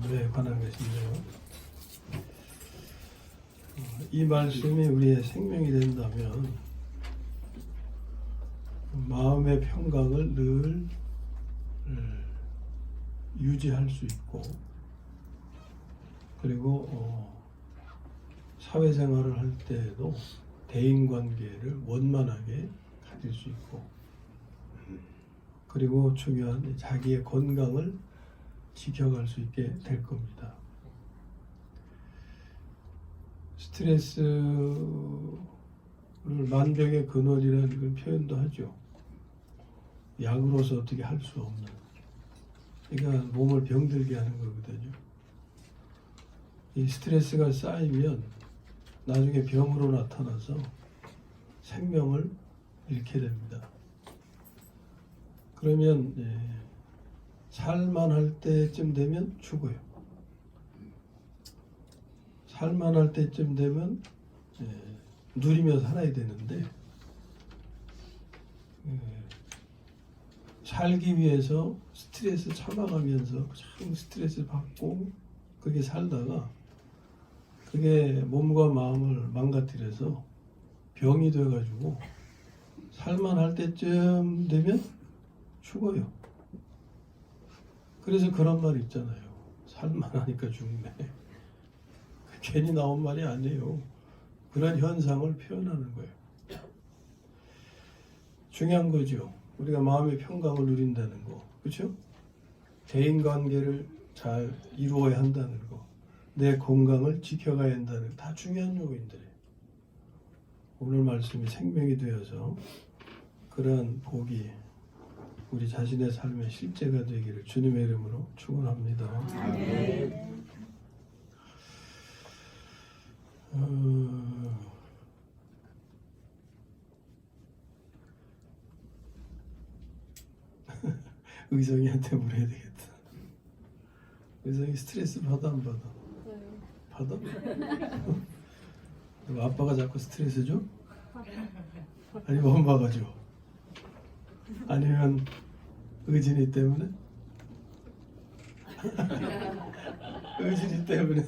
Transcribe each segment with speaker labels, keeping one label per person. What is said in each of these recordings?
Speaker 1: 삶에 관한 것인데요. 이 말씀이 우리의 생명이 된다면 마음의 평강을 늘 유지할 수 있고, 그리고 사회생활을 할 때에도 대인관계를 원만하게 가질 수 있고, 그리고 중요한 자기의 건강을 지켜갈 수 있게 될 겁니다. 스트레스를 만병의 근원이라는 표현도 하죠. 약으로서 어떻게 할 수 없는, 그러니까 몸을 병들게 하는 거거든요. 이 스트레스가 쌓이면 나중에 병으로 나타나서 생명을 잃게 됩니다. 그러면 살만할 때쯤 되면 죽어요. 살만할 때쯤 되면 누리며 살아야 되는데, 살기 위해서 스트레스 참아가면서 참 스트레스 받고 그렇게 살다가 그게 몸과 마음을 망가뜨려서 병이 돼가지고 살만할 때쯤 되면 죽어요. 그래서 그런 말 있잖아요. 살만하니까 죽네. 괜히 나온 말이 아니에요. 그런 현상을 표현하는 거예요. 중요한 거죠. 우리가 마음의 평강을 누린다는 거, 그렇죠? 대인관계를 잘 이루어야 한다는 거, 내 건강을 지켜가야 한다는 거, 다 중요한 요인들이에요. 오늘 말씀이 생명이 되어서 그러한 복이 우리 자신의 삶의 실제가 되기를 주님의 이름으로 축원합니다. 네. 의성이한테 물어야 되겠다. 의성이 스트레스 받아 안 받아? 받아? 아빠가 자꾸 스트레스 줘? 아니면 엄마가 줘? 아니면 의진이 때문에? 의진이 때문에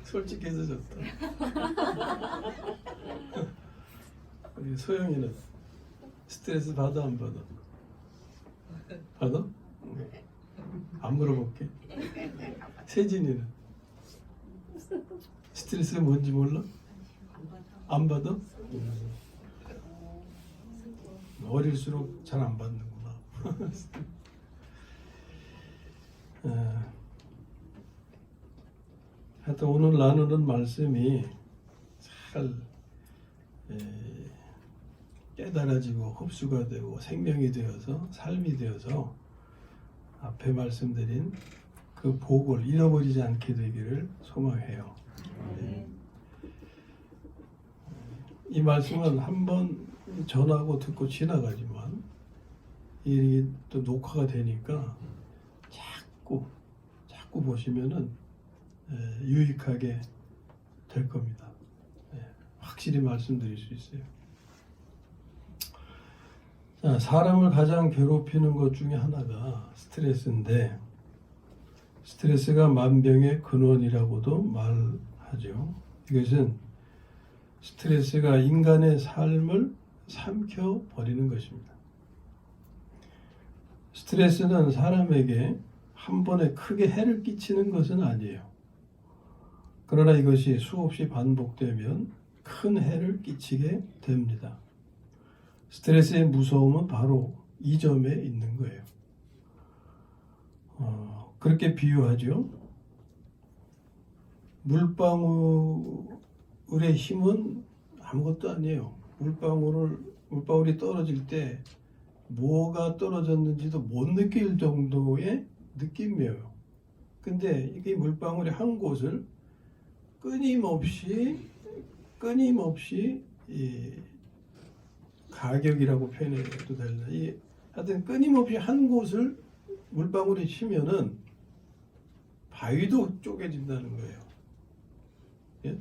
Speaker 1: 솔직해서 좋다. 우리 소영이는 스트레스 받아 안 받아? 받아? 안 물어볼게. 세진이는 스트레스가 뭔지 몰라? 안 받아? 어릴수록 잘 안 받는구나. 하여튼 오늘 나누는 말씀이 잘 깨달아지고 흡수가 되고 생명이 되어서 삶이 되어서 앞에 말씀드린 그 복을 잃어버리지 않게 되기를 소망해요. 이 말씀은 한번 전하고 듣고 지나가지만 이게 또 녹화가 되니까 자꾸 보시면은 유익하게 될 겁니다. 확실히 말씀드릴 수 있어요. 자, 사람을 가장 괴롭히는 것 중에 하나가 스트레스인데, 스트레스가 만병의 근원이라고도 말하죠. 이것은 스트레스가 인간의 삶을 삼켜버리는 것입니다. 스트레스는 사람에게 한 번에 크게 해를 끼치는 것은 아니에요. 그러나 이것이 수없이 반복되면 큰 해를 끼치게 됩니다. 스트레스의 무서움은 바로 이 점에 있는 거예요. 그렇게 비유하죠. 물방울의 힘은 아무것도 아니에요. 물방울이 떨어질 때 뭐가 떨어졌는지도 못 느낄 정도의 느낌이에요. 근데 이게 물방울이 한 곳을 끊임없이 가격이라고 표현해도 되나? 하여튼 끊임없이 한 곳을 물방울이 치면은 바위도 쪼개진다는 거예요. 예?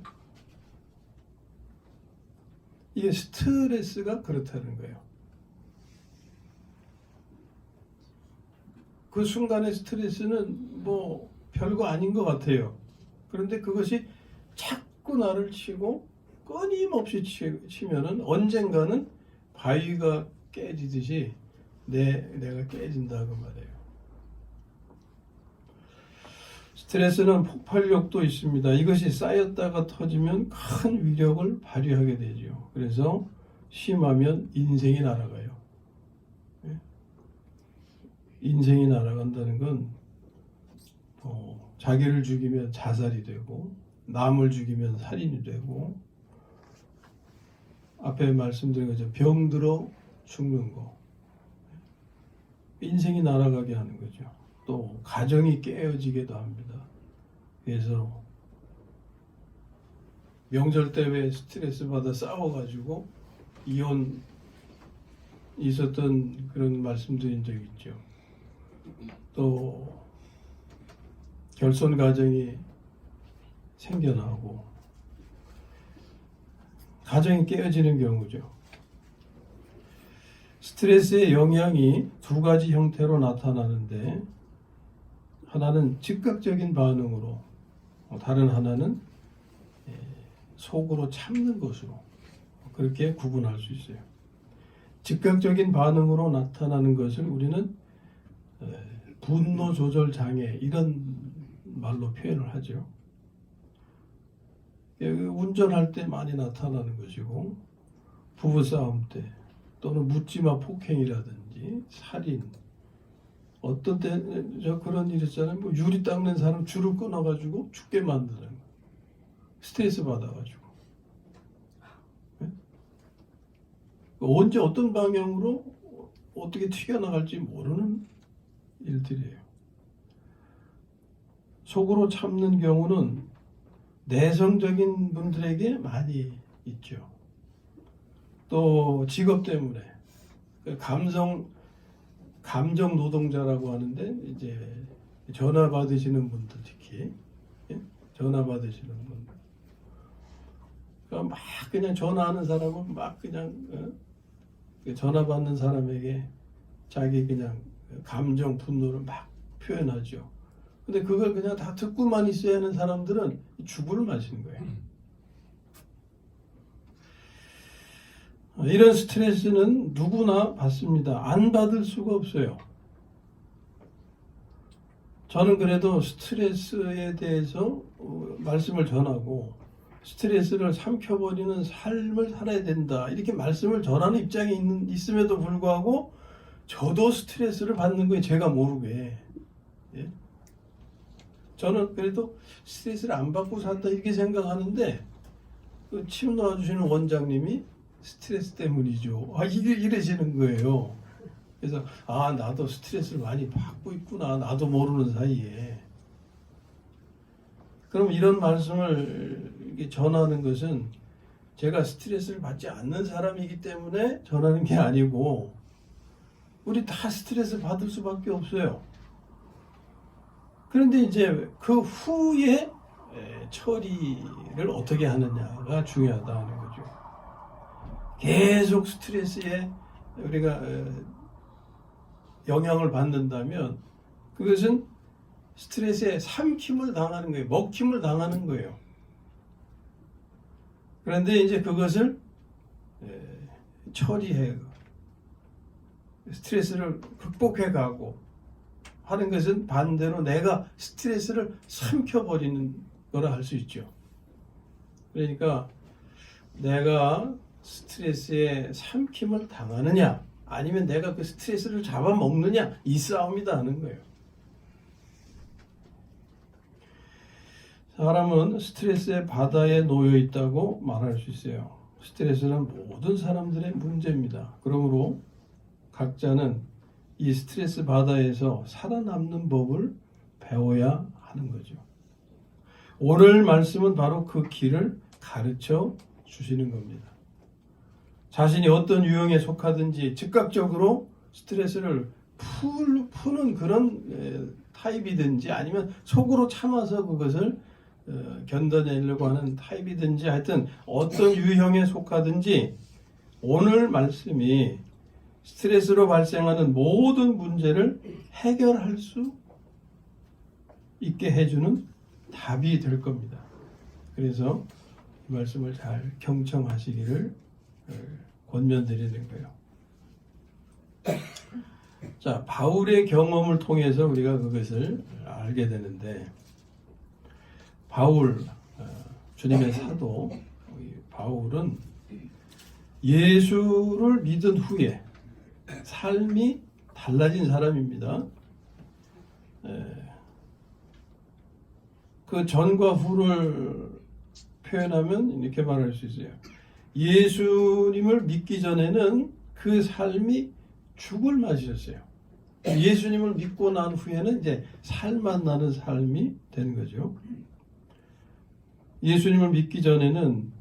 Speaker 1: 이게 스트레스가 그렇다는 거예요. 그 순간의 스트레스는 뭐 별거 아닌 것 같아요. 그런데 그것이 자꾸 나를 치고 끊임없이 치면은 언젠가는 바위가 깨지듯이 내가 깨진다고 말해요. 스트레스는 폭발력도 있습니다. 이것이 쌓였다가 터지면 큰 위력을 발휘하게 되죠. 그래서 심하면 인생이 날아가요. 인생이 날아간다는 건 자기를 죽이면 자살이 되고 남을 죽이면 살인이 되고 앞에 말씀드린 거죠. 병들어 죽는 거. 인생이 날아가게 하는 거죠. 또 가정이 깨어지기도 합니다. 그래서 명절 때 왜 스트레스 받아 싸워가지고 이혼 있었던 그런 말씀드린 적 있죠. 또 결손 가정이 생겨나고 가정이 깨어지는 경우죠. 스트레스의 영향이 두 가지 형태로 나타나는데 하나는 즉각적인 반응으로 다른 하나는 속으로 참는 것으로 그렇게 구분할 수 있어요. 즉각적인 반응으로 나타나는 것을 우리는 분노 조절 장애 이런 말로 표현을 하죠. 운전할 때 많이 나타나는 것이고 부부싸움 때 또는 묻지마 폭행이라든지 살인 어떤 때 저 그런 일 있잖아요. 뭐 유리 닦는 사람 줄을 끊어가지고 죽게 만드는 거. 스트레스 받아가지고 언제 어떤 방향으로 어떻게 튀겨나갈지 모르는 일들이에요. 속으로 참는 경우는 내성적인 분들에게 많이 있죠. 또 직업 때문에 감정 노동자라고 하는데 이제 전화 받으시는 분들 특히 전화 받으시는 분들 그러니까 막 그냥 전화하는 사람은 막 그냥 전화 받는 사람에게 자기 그냥 감정 분노를 막 표현하죠. 근데 그걸 그냥 다 듣고만 있어야 하는 사람들은 죽을 마시는 거예요. 이런 스트레스는 누구나 받습니다. 안 받을 수가 없어요. 저는 그래도 스트레스에 대해서 말씀을 전하고 스트레스를 삼켜버리는 삶을 살아야 된다. 이렇게 말씀을 전하는 입장에 있음에도 불구하고 저도 스트레스를 받는 거예요. 제가 모르게. 예? 저는 그래도 스트레스를 안 받고 산다 이렇게 생각하는데 그 침 놓아주시는 원장님이 스트레스 때문이죠. 이러시는 거예요. 그래서 나도 스트레스를 많이 받고 있구나. 나도 모르는 사이에. 그럼 이런 말씀을 전하는 것은 제가 스트레스를 받지 않는 사람이기 때문에 전하는 게 아니고 우리 다 스트레스 받을 수밖에 없어요. 그런데 이제 그 후에 처리를 어떻게 하느냐가 중요하다는 거죠. 계속 스트레스에 우리가 영향을 받는다면 그것은 스트레스에 삼킴을 당하는 거예요. 먹힘을 당하는 거예요. 그런데 이제 그것을 처리해 스트레스를 극복해 가고 하는 것은 반대로 내가 스트레스를 삼켜버리는 거라 할 수 있죠. 그러니까 내가 스트레스에 삼킴을 당하느냐 아니면 내가 그 스트레스를 잡아먹느냐 이 싸움이다 하는 거예요. 사람은 스트레스의 바다에 놓여 있다고 말할 수 있어요. 스트레스는 모든 사람들의 문제입니다. 그러므로 각자는 이 스트레스 바다에서 살아남는 법을 배워야 하는 거죠. 오늘 말씀은 바로 그 길을 가르쳐 주시는 겁니다. 자신이 어떤 유형에 속하든지 즉각적으로 스트레스를 푸는 그런 타입이든지 아니면 속으로 참아서 그것을 견뎌내려고 하는 타입이든지 하여튼 어떤 유형에 속하든지 오늘 말씀이 스트레스로 발생하는 모든 문제를 해결할 수 있게 해주는 답이 될 겁니다. 그래서 이 말씀을 잘 경청하시기를 권면드리는 거예요. 자, 바울의 경험을 통해서 우리가 그것을 알게 되는데, 바울, 주님의 사도 바울은 예수를 믿은 후에 삶이 달라진 사람입니다. 그 전과 후를 표현하면 이렇게 말할 수 있어요. 예수님을 믿기 전에는 그 삶이 죽을 맛이었어요. 예수님을 믿고 난 후에는 이제 살맛 나는 삶이 되는 거죠. 예수님을 믿기 전에는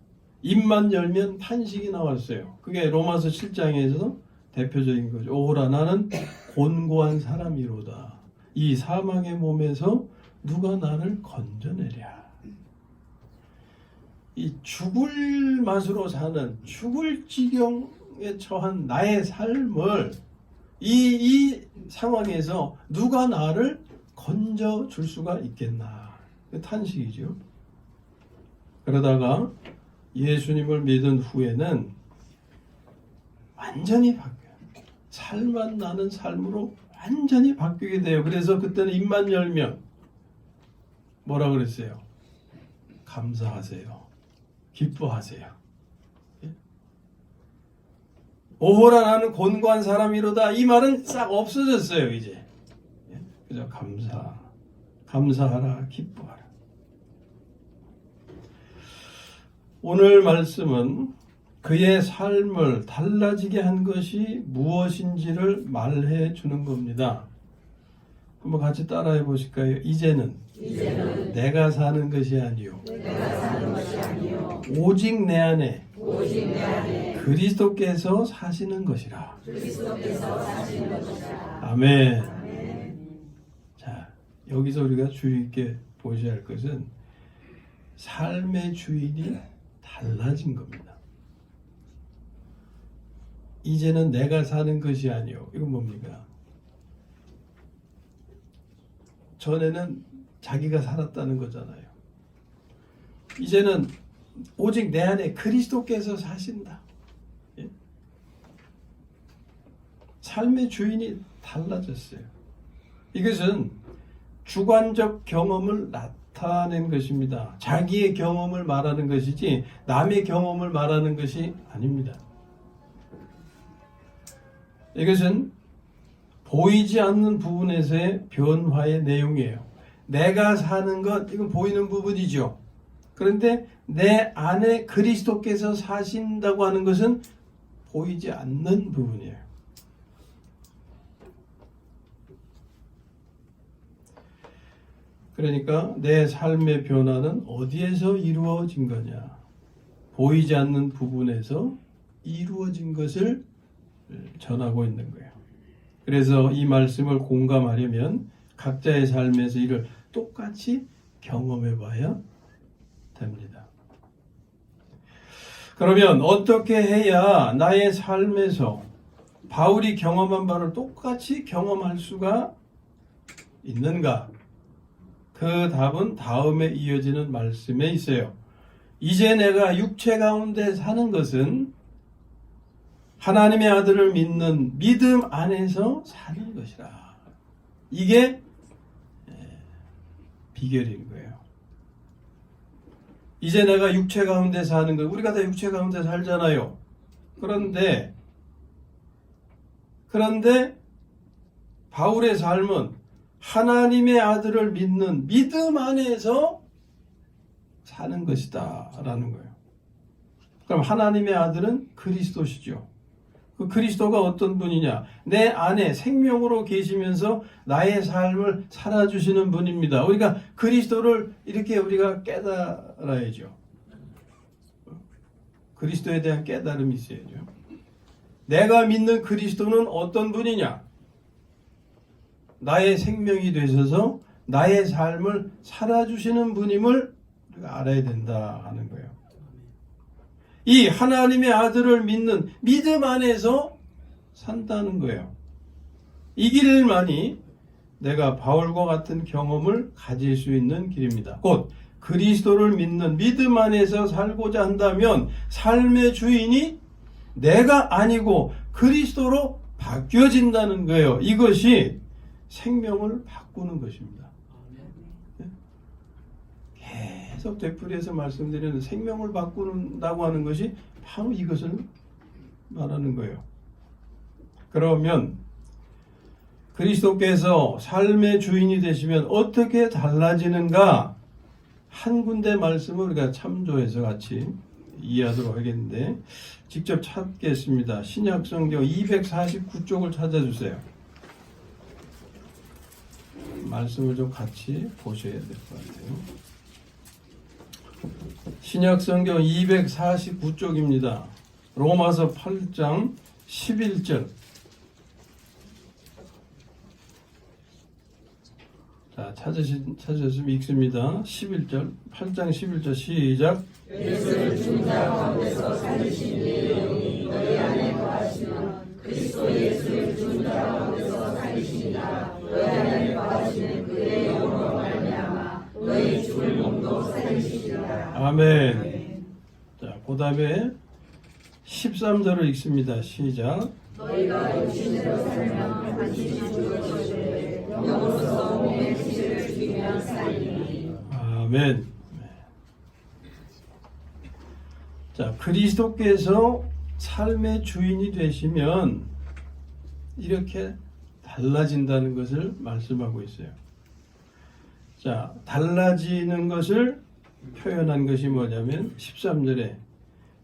Speaker 1: 입만 열면 탄식이 나왔어요. 그게 로마서 7장에서 대표적인 거죠. 오라 나는 곤고한 사람이로다. 이 사망의 몸에서 누가 나를 건져내랴. 이 죽을 맛으로 사는, 죽을 지경에 처한 나의 삶을 이 상황에서 누가 나를 건져줄 수가 있겠나. 그 탄식이죠. 그러다가 예수님을 믿은 후에는 완전히 바뀌어요. 살맛 나는 삶으로 완전히 바뀌게 돼요. 그래서 그때는 입만 열면 뭐라 그랬어요? 감사하세요. 기뻐하세요. 오호라 나는 곤고한 사람이로다. 이 말은 싹 없어졌어요, 이제. 그죠? 감사하라, 기뻐하라. 오늘 말씀은 그의 삶을 달라지게 한 것이 무엇인지를 말해 주는 겁니다. 한번 같이 따라해 보실까요? 이제는 내가 사는 것이 아니요 오직 내 안에 그리스도께서 사시는 것이라. 아멘. 자, 여기서 우리가 주의 있게 보셔야 할 것은 삶의 주인이 달라진 겁니다. 이제는 내가 사는 것이 아니요. 이건 뭡니까? 전에는 자기가 살았다는 거잖아요. 이제는 오직 내 안에 그리스도께서 사신다. 예? 삶의 주인이 달라졌어요. 이것은 주관적 경험을 나타낸 것입니다. 자기의 경험을 말하는 것이지 남의 경험을 말하는 것이 아닙니다. 이것은 보이지 않는 부분에서의 변화의 내용이에요. 내가 사는 것, 이건 보이는 부분이죠. 그런데 내 안에 그리스도께서 사신다고 하는 것은 보이지 않는 부분이에요. 그러니까 내 삶의 변화는 어디에서 이루어진 거냐? 보이지 않는 부분에서 이루어진 것을 전하고 있는 거예요. 그래서 이 말씀을 공감하려면 각자의 삶에서 이를 똑같이 경험해 봐야 됩니다. 그러면 어떻게 해야 나의 삶에서 바울이 경험한 바를 똑같이 경험할 수가 있는가? 그 답은 다음에 이어지는 말씀에 있어요. 이제 내가 육체 가운데 사는 것은 하나님의 아들을 믿는 믿음 안에서 사는 것이라. 이게 비결인 거예요. 이제 내가 육체 가운데 사는 것, 우리가 다 육체 가운데 살잖아요. 그런데 바울의 삶은 하나님의 아들을 믿는 믿음 안에서 사는 것이다 라는 거예요. 그럼 하나님의 아들은 그리스도시죠. 그 그리스도가 어떤 분이냐? 내 안에 생명으로 계시면서 나의 삶을 살아주시는 분입니다. 우리가 그리스도를 이렇게 우리가 깨달아야죠. 그리스도에 대한 깨달음이 있어야죠. 내가 믿는 그리스도는 어떤 분이냐? 나의 생명이 되셔서 나의 삶을 살아주시는 분임을 우리가 알아야 된다 하는 거예요. 이 하나님의 아들을 믿는 믿음 안에서 산다는 거예요. 이 길만이 내가 바울과 같은 경험을 가질 수 있는 길입니다. 곧 그리스도를 믿는 믿음 안에서 살고자 한다면 삶의 주인이 내가 아니고 그리스도로 바뀌어진다는 거예요. 이것이 생명을 바꾸는 것입니다. 계속 되풀이해서 말씀드리는 생명을 바꾼다고 하는 것이 바로 이것을 말하는 거예요. 그러면 그리스도께서 삶의 주인이 되시면 어떻게 달라지는가? 한 군데 말씀을 우리가 참조해서 같이 이해하도록 하겠는데 직접 찾겠습니다. 신약성경 249쪽을 찾아주세요. 말씀을 좀 같이 보셔야 될 것 같아요. 신약성경 249쪽입니다. 로마서 8장 11절. 자, 찾으셨으면 읽습니다. 11절, 8장 11절 시작.
Speaker 2: 예수를 죽은 자 가운데서 살리신 이의 영이 너희 안에 거하시면 그리스도 예수를 죽은 자 가운데서 살리시니라. 너희 안에 거하시는 그의 영으로 말미암아 너희 죽을 몸도 살리시리라.
Speaker 1: 아멘. 자, 그 다음에 13절을 읽습니다. 시작.
Speaker 2: 너희가 육신으로 살면 반드시 죽을 것이되 영으로서 몸의 피를 죽이면 살리니.
Speaker 1: 아멘. 자, 그리스도께서 삶의 주인이 되시면 이렇게 달라진다는 것을 말씀하고 있어요. 자, 달라지는 것을 표현한 것이 뭐냐면 13절에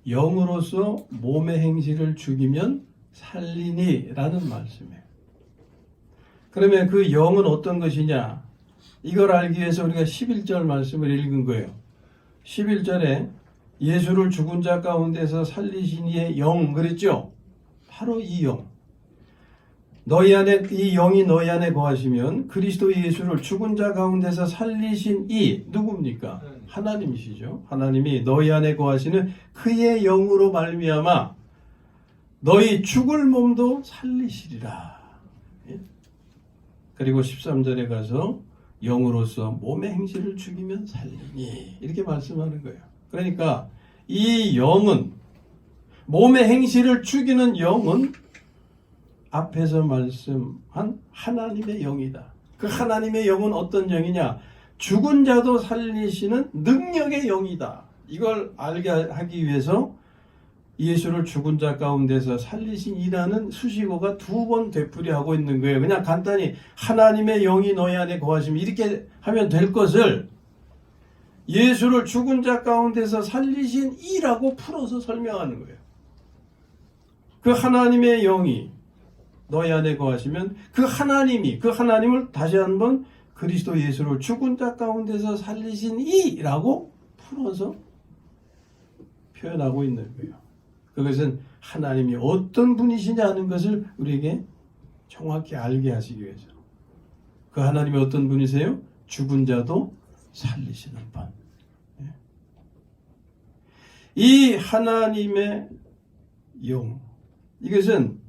Speaker 1: 영으로서 몸의 행실을 죽이면 살리니 라는 말씀이에요. 그러면 그 영은 어떤 것이냐? 이걸 알기 위해서 우리가 11절 말씀을 읽은 거예요. 11절에 예수를 죽은 자 가운데서 살리신 이의 영 그랬죠? 바로 이 영. 너희 안에 이 영이 너희 안에 거하시면 그리스도 예수를 죽은 자 가운데서 살리신 이 누굽니까? 하나님이시죠. 하나님이 너희 안에 거하시는 그의 영으로 말미암아 너희 죽을 몸도 살리시리라. 그리고 13절에 가서 영으로서 몸의 행실을 죽이면 살리니 이렇게 말씀하는 거예요. 그러니까 이 영은 몸의 행실을 죽이는 영은 앞에서 말씀한 하나님의 영이다. 그 하나님의 영은 어떤 영이냐? 죽은 자도 살리시는 능력의 영이다. 이걸 알게 하기 위해서 예수를 죽은 자 가운데서 살리신 이라는 수식어가 2번 되풀이하고 있는 거예요. 그냥 간단히 하나님의 영이 너희 안에 거하시면 이렇게 하면 될 것을 예수를 죽은 자 가운데서 살리신 이라고 풀어서 설명하는 거예요. 그 하나님의 영이 너희 안에 거하시면 그 하나님을 다시 한번 그리스도 예수를 죽은 자 가운데서 살리신 이라고 풀어서 표현하고 있는 거예요. 그것은 하나님이 어떤 분이시냐 하는 것을 우리에게 정확히 알게 하시기 위해서. 그 하나님이 어떤 분이세요? 죽은 자도 살리시는 분. 이 하나님의 영, 이것은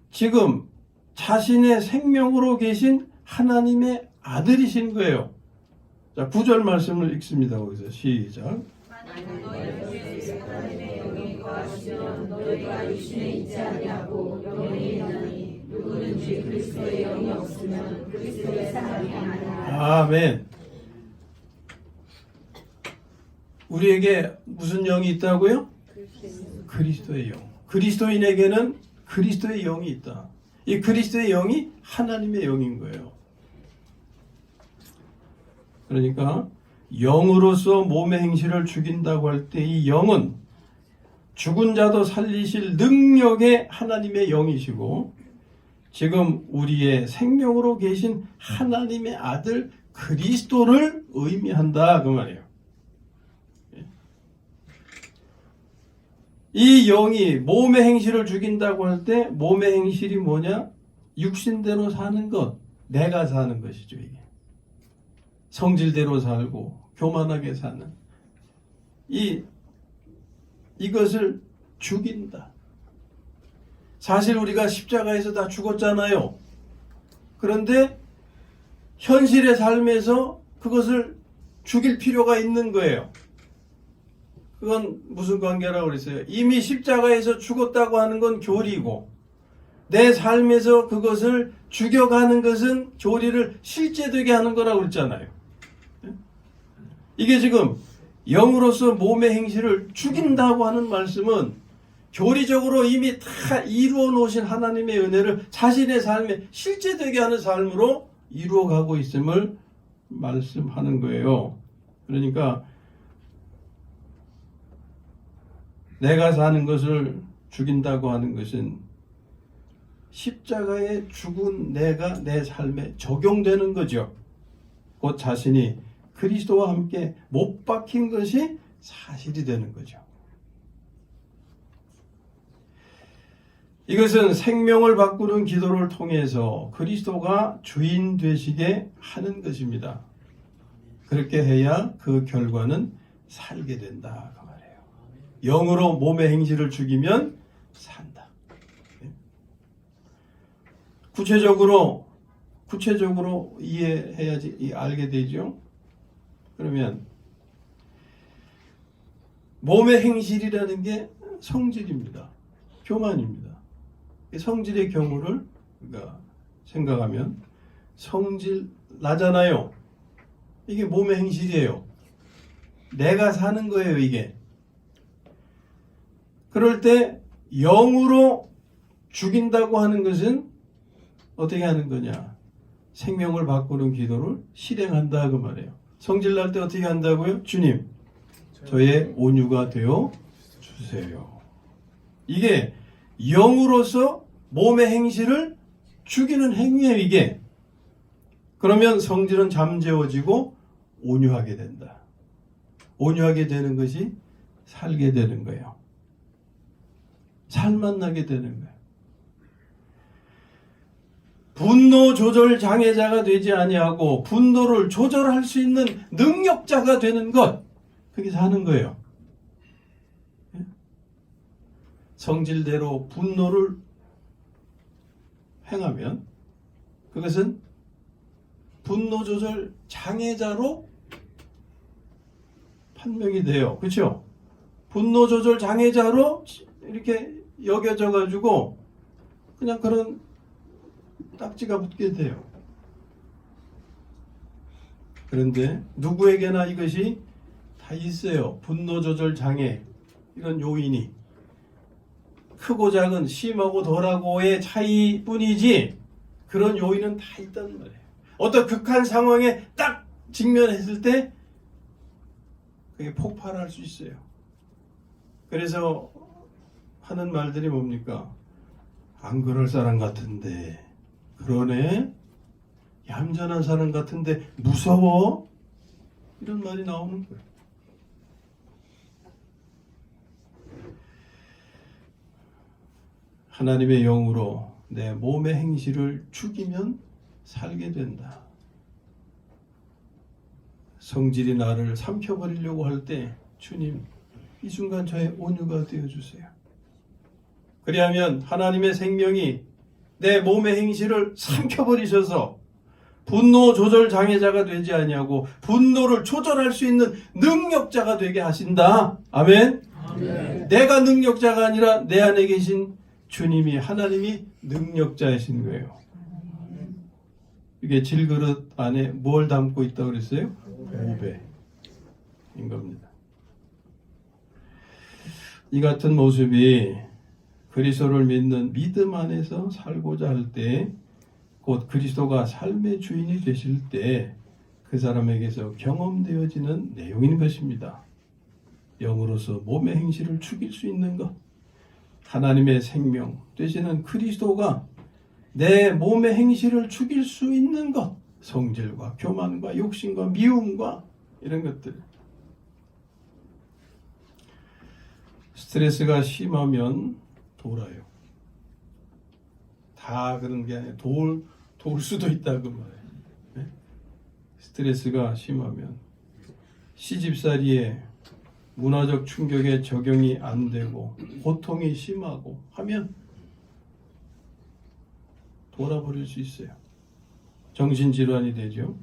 Speaker 1: 지금 자신의 생명으로 계신 하나님의 아들이신 거예요. 자, 9절 말씀을 읽습니다. 거기서 시작.
Speaker 2: 하나님의 영이 거하시면 너희가 육신에 있지 아니하고 영에 있나니 누구든지 그리스도의 영이 없으면 그리스도의 사람이 아니라.
Speaker 1: 아멘. 우리에게 무슨 영이 있다고요? 그리스도의 영. 그리스도인에게는 그리스도의 영이 있다. 이 그리스도의 영이 하나님의 영인 거예요. 그러니까 영으로서 몸의 행실을 죽인다고 할 때 이 영은 죽은 자도 살리실 능력의 하나님의 영이시고 지금 우리의 생명으로 계신 하나님의 아들 그리스도를 의미한다 그 말이에요. 이 영이 몸의 행실을 죽인다고 할 때 몸의 행실이 뭐냐? 육신대로 사는 것, 내가 사는 것이죠. 이게 성질대로 살고 교만하게 사는 이것을 죽인다. 사실 우리가 십자가에서 다 죽었잖아요. 그런데 현실의 삶에서 그것을 죽일 필요가 있는 거예요. 그건 무슨 관계라고 그랬어요? 이미 십자가에서 죽었다고 하는 건 교리고, 내 삶에서 그것을 죽여가는 것은 교리를 실제되게 하는 거라고 그랬잖아요. 이게 지금 영으로서 몸의 행실을 죽인다고 하는 말씀은 교리적으로 이미 다 이루어 놓으신 하나님의 은혜를 자신의 삶에 실제되게 하는 삶으로 이루어가고 있음을 말씀하는 거예요. 그러니까 내가 사는 것을 죽인다고 하는 것은 십자가에 죽은 내가 내 삶에 적용되는 거죠. 곧 자신이 그리스도와 함께 못 박힌 것이 사실이 되는 거죠. 이것은 생명을 바꾸는 기도를 통해서 그리스도가 주인 되시게 하는 것입니다. 그렇게 해야 그 결과는 살게 된다 그 말이에요. 영으로 몸의 행실을 죽이면 산다. 구체적으로 이해해야지 알게 되죠. 그러면 몸의 행실이라는 게 성질입니다. 교만입니다. 성질의 경우를 우리가 생각하면 성질 나잖아요. 이게 몸의 행실이에요. 내가 사는 거예요, 이게. 그럴 때 영으로 죽인다고 하는 것은 어떻게 하는 거냐? 생명을 바꾸는 기도를 실행한다 그 말이에요. 성질 날 때 어떻게 한다고요? 주님, 저의 온유가 되어 주세요. 이게 영으로서 몸의 행실을 죽이는 행위예요, 이게. 그러면 성질은 잠재워지고 온유하게 된다. 온유하게 되는 것이 살게 되는 거예요. 살만 나게 되는 거예요. 분노 조절 장애자가 되지 아니하고 분노를 조절할 수 있는 능력자가 되는 것, 그게 사는 거예요. 성질대로 분노를 행하면 그것은 분노 조절 장애자로 판명이 돼요. 그렇죠? 분노 조절 장애자로 이렇게 여겨져 가지고 그냥 그런 딱지가 붙게 돼요. 그런데 누구에게나 이것이 다 있어요. 분노 조절 장애, 이런 요인이. 크고 작은, 심하고 덜하고의 차이뿐이지 그런 요인은 다 있단 말이에요. 어떤 극한 상황에 딱 직면했을 때 그게 폭발할 수 있어요. 그래서 하는 말들이 뭡니까? 안 그럴 사람 같은데, 그러네? 얌전한 사람 같은데 무서워? 이런 말이 나오는 거예요. 하나님의 영으로 내 몸의 행실을 죽이면 살게 된다. 성질이 나를 삼켜버리려고 할 때 주님, 이 순간 저의 온유가 되어주세요. 그리하면 하나님의 생명이 내 몸의 행실을 삼켜버리셔서 분노 조절 장애자가 되지 아니하고 분노를 조절할 수 있는 능력자가 되게 하신다. 아멘. 아멘. 내가 능력자가 아니라 내 안에 계신 주님이, 하나님이 능력자이신 거예요. 이게 질그릇 안에 뭘 담고 있다고 그랬어요? 보배인 겁니다. 이 같은 모습이 그리스도를 믿는 믿음 안에서 살고자 할 때, 곧 그리스도가 삶의 주인이 되실 때 그 사람에게서 경험되어지는 내용인 것입니다. 영으로서 몸의 행실을 죽일 수 있는 것, 하나님의 생명 되시는 그리스도가 내 몸의 행실을 죽일 수 있는 것, 성질과 교만과 욕심과 미움과 이런 것들. 스트레스가 심하면 돌아요. 다 그런 게 아니라 돌 수도 있다고 말해요. 네? 스트레스가 심하면, 시집살이에 문화적 충격에 적용이 안 되고 고통이 심하고 하면 돌아버릴 수 있어요. 정신질환이 되죠.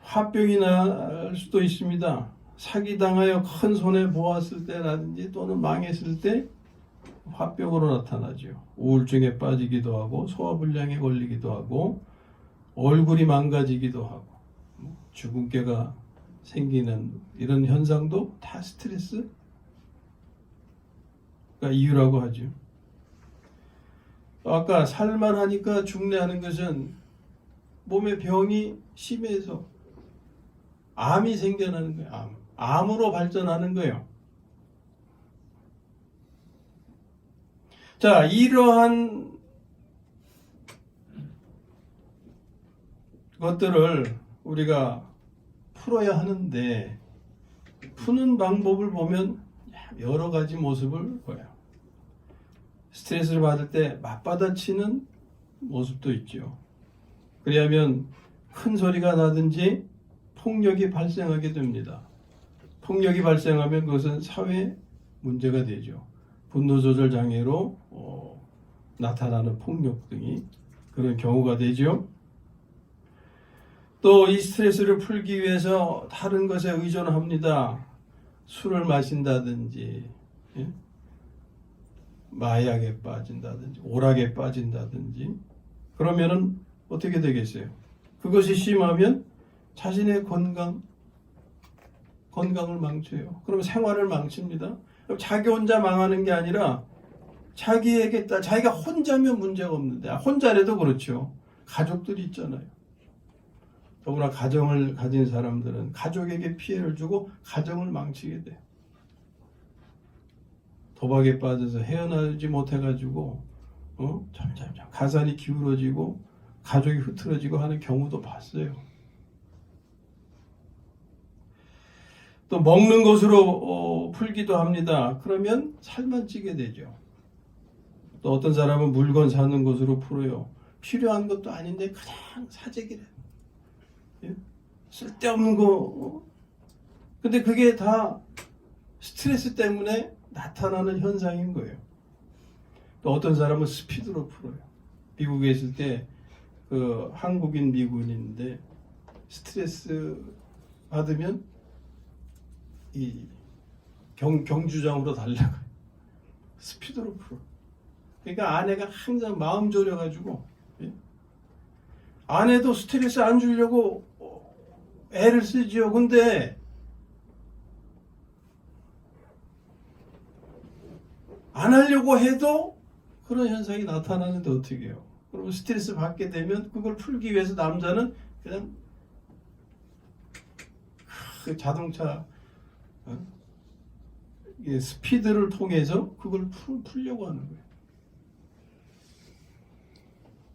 Speaker 1: 화병이 날 수도 있습니다. 사기당하여 큰 손해 보았을 때라든지 또는 망했을 때 화병으로 나타나죠. 우울증에 빠지기도 하고 소화불량에 걸리기도 하고 얼굴이 망가지기도 하고 주근깨가 생기는 이런 현상도 다 스트레스가 이유라고 하죠. 아까 살만하니까 죽네하는 것은 몸에 병이 심해서 암이 생겨나는 거예요. 암으로 발전하는 거예요. 자, 이러한 것들을 우리가 풀어야 하는데 푸는 방법을 보면 여러 가지 모습을 보여요. 스트레스를 받을 때 맞받아치는 모습도 있죠. 그러면 큰 소리가 나든지 폭력이 발생하게 됩니다. 폭력이 발생하면 그것은 사회 문제가 되죠. 분노 조절 장애로 나타나는 폭력 등이 그런 경우가 되죠. 또 이 스트레스를 풀기 위해서 다른 것에 의존합니다. 술을 마신다든지, 예? 마약에 빠진다든지, 오락에 빠진다든지. 그러면은 어떻게 되겠어요? 그것이 심하면 자신의 건강을 망쳐요. 그러면 생활을 망칩니다. 자기 혼자 망하는 게 아니라 자기가 혼자면 문제가 없는데 혼자라도 그렇죠. 가족들이 있잖아요. 더구나 가정을 가진 사람들은 가족에게 피해를 주고 가정을 망치게 돼요. 도박에 빠져서 헤어나지 못해가지고 점점 가산이 기울어지고 가족이 흐트러지고 하는 경우도 봤어요. 또 먹는 것으로 풀기도 합니다. 그러면 살만 찌게 되죠. 또 어떤 사람은 물건 사는 것으로 풀어요. 필요한 것도 아닌데 그냥 사재기래. 예? 쓸데없는 거. 근데 그게 다 스트레스 때문에 나타나는 현상인 거예요. 또 어떤 사람은 스피드로 풀어요. 미국에 있을 때 그 한국인 미군인데 스트레스 받으면 이 경주장으로 달려가요. 스피드로 풀어. 그러니까 아내가 항상 마음 졸여가지고, 예? 아내도 스트레스 안 주려고 애를 쓰지요. 근데 안 하려고 해도 그런 현상이 나타나는데 어떻게 해요? 그러면 스트레스 받게 되면 그걸 풀기 위해서 남자는 그냥 그 자동차 스피드를 통해서 그걸 풀려고 하는 거예요.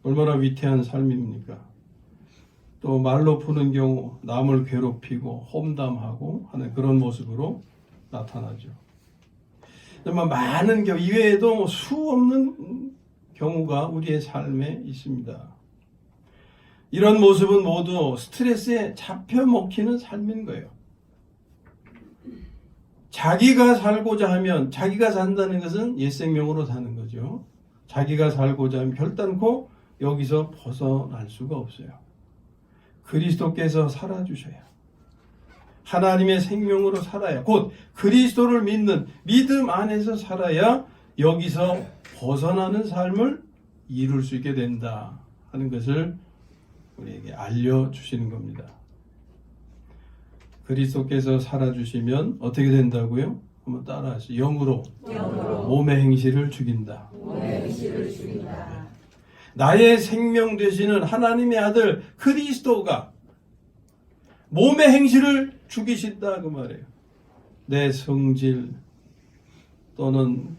Speaker 1: 얼마나 위태한 삶입니까? 또 말로 푸는 경우 남을 괴롭히고 험담하고 하는 그런 모습으로 나타나죠. 정말 많은 경우 이외에도 수 없는 경우가 우리의 삶에 있습니다. 이런 모습은 모두 스트레스에 잡혀 먹히는 삶인 거예요. 자기가 살고자 하면 자기가 산다는 것은 옛 생명으로 사는 거죠. 자기가 살고자 하면 결단코 여기서 벗어날 수가 없어요. 그리스도께서 살아주셔야 하나님의 생명으로 살아야 곧 그리스도를 믿는 믿음 안에서 살아야 여기서 벗어나는 삶을 이룰 수 있게 된다 하는 것을 우리에게 알려주시는 겁니다. 그리스도께서 살아주시면 어떻게 된다고요? 한번 따라하시죠. 영으로 몸의 행실을 죽인다. 나의 생명 되시는 하나님의 아들 그리스도가 몸의 행실을 죽이신다 그 말이에요. 내 성질 또는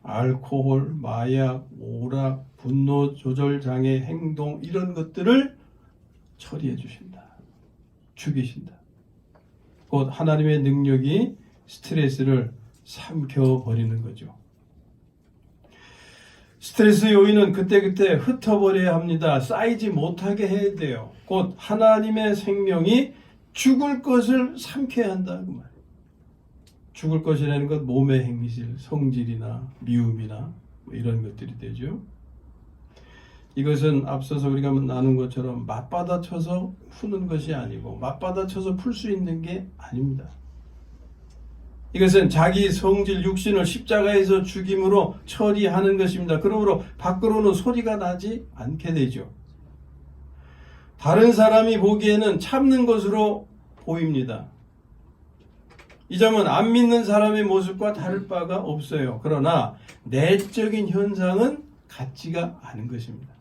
Speaker 1: 알코올, 마약, 오락, 분노 조절 장애, 행동 이런 것들을 처리해 주신다. 죽이신다. 곧 하나님의 능력이 스트레스를 삼켜버리는 거죠. 스트레스 요인은 그때그때 흩어버려야 합니다. 쌓이지 못하게 해야 돼요. 곧 하나님의 생명이 죽을 것을 삼켜야 한다 그 말이에요. 죽을 것이라는 것 몸의 행실, 성질이나 미움이나 뭐 이런 것들이 되죠. 이것은 앞서서 우리가 나눈 것처럼 맞받아쳐서 푸는 것이 아니고 맞받아쳐서 풀 수 있는 게 아닙니다. 이것은 자기 성질 육신을 십자가에서 죽임으로 처리하는 것입니다. 그러므로 밖으로는 소리가 나지 않게 되죠. 다른 사람이 보기에는 참는 것으로 보입니다. 이 점은 안 믿는 사람의 모습과 다를 바가 없어요. 그러나 내적인 현상은 같지가 않은 것입니다.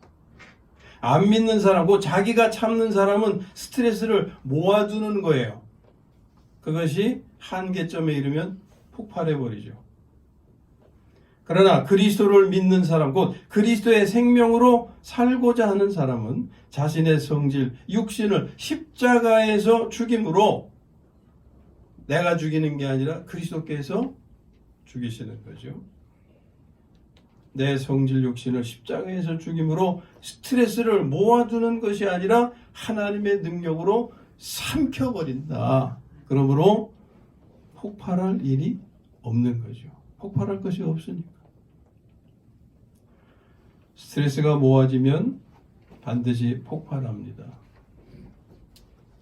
Speaker 1: 안 믿는 사람, 곧 자기가 참는 사람은 스트레스를 모아두는 거예요. 그것이 한계점에 이르면 폭발해버리죠. 그러나 그리스도를 믿는 사람, 곧 그리스도의 생명으로 살고자 하는 사람은 자신의 성질, 육신을 십자가에서 죽임으로 내가 죽이는 게 아니라 그리스도께서 죽이시는 거죠. 내 성질 육신을 십자가에서 죽임으로 스트레스를 모아두는 것이 아니라 하나님의 능력으로 삼켜버린다. 그러므로 폭발할 일이 없는 거죠. 폭발할 것이 없으니까. 스트레스가 모아지면 반드시 폭발합니다.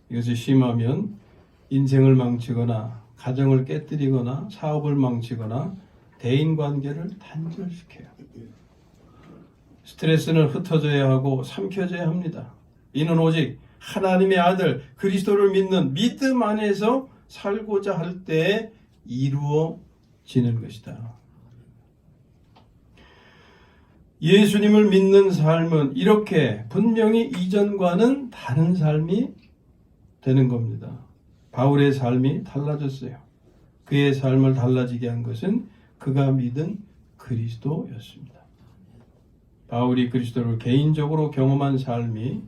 Speaker 1: 이것이 심하면 인생을 망치거나 가정을 깨뜨리거나 사업을 망치거나 대인관계를 단절시켜요. 스트레스는 흩어져야 하고 삼켜져야 합니다. 이는 오직 하나님의 아들 그리스도를 믿는 믿음 안에서 살고자 할 때 이루어지는 것이다. 예수님을 믿는 삶은 이렇게 분명히 이전과는 다른 삶이 되는 겁니다. 바울의 삶이 달라졌어요. 그의 삶을 달라지게 한 것은 그가 믿은 그리스도였습니다. 바울이 그리스도를 개인적으로 경험한 삶이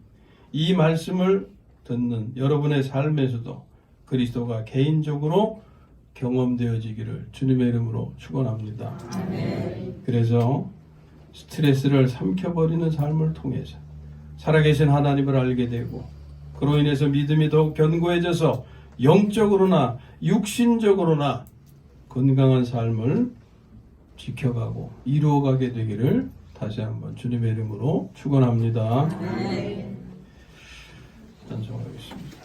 Speaker 1: 이 말씀을 듣는 여러분의 삶에서도 그리스도가 개인적으로 경험되어지기를 주님의 이름으로 축원합니다. 그래서 스트레스를 삼켜버리는 삶을 통해서 살아계신 하나님을 알게 되고 그로 인해서 믿음이 더욱 견고해져서 영적으로나 육신적으로나 건강한 삶을 지켜가고 이루어가게 되기를 다시 한번 주님의 이름으로 축원합니다. 찬송하겠습니다.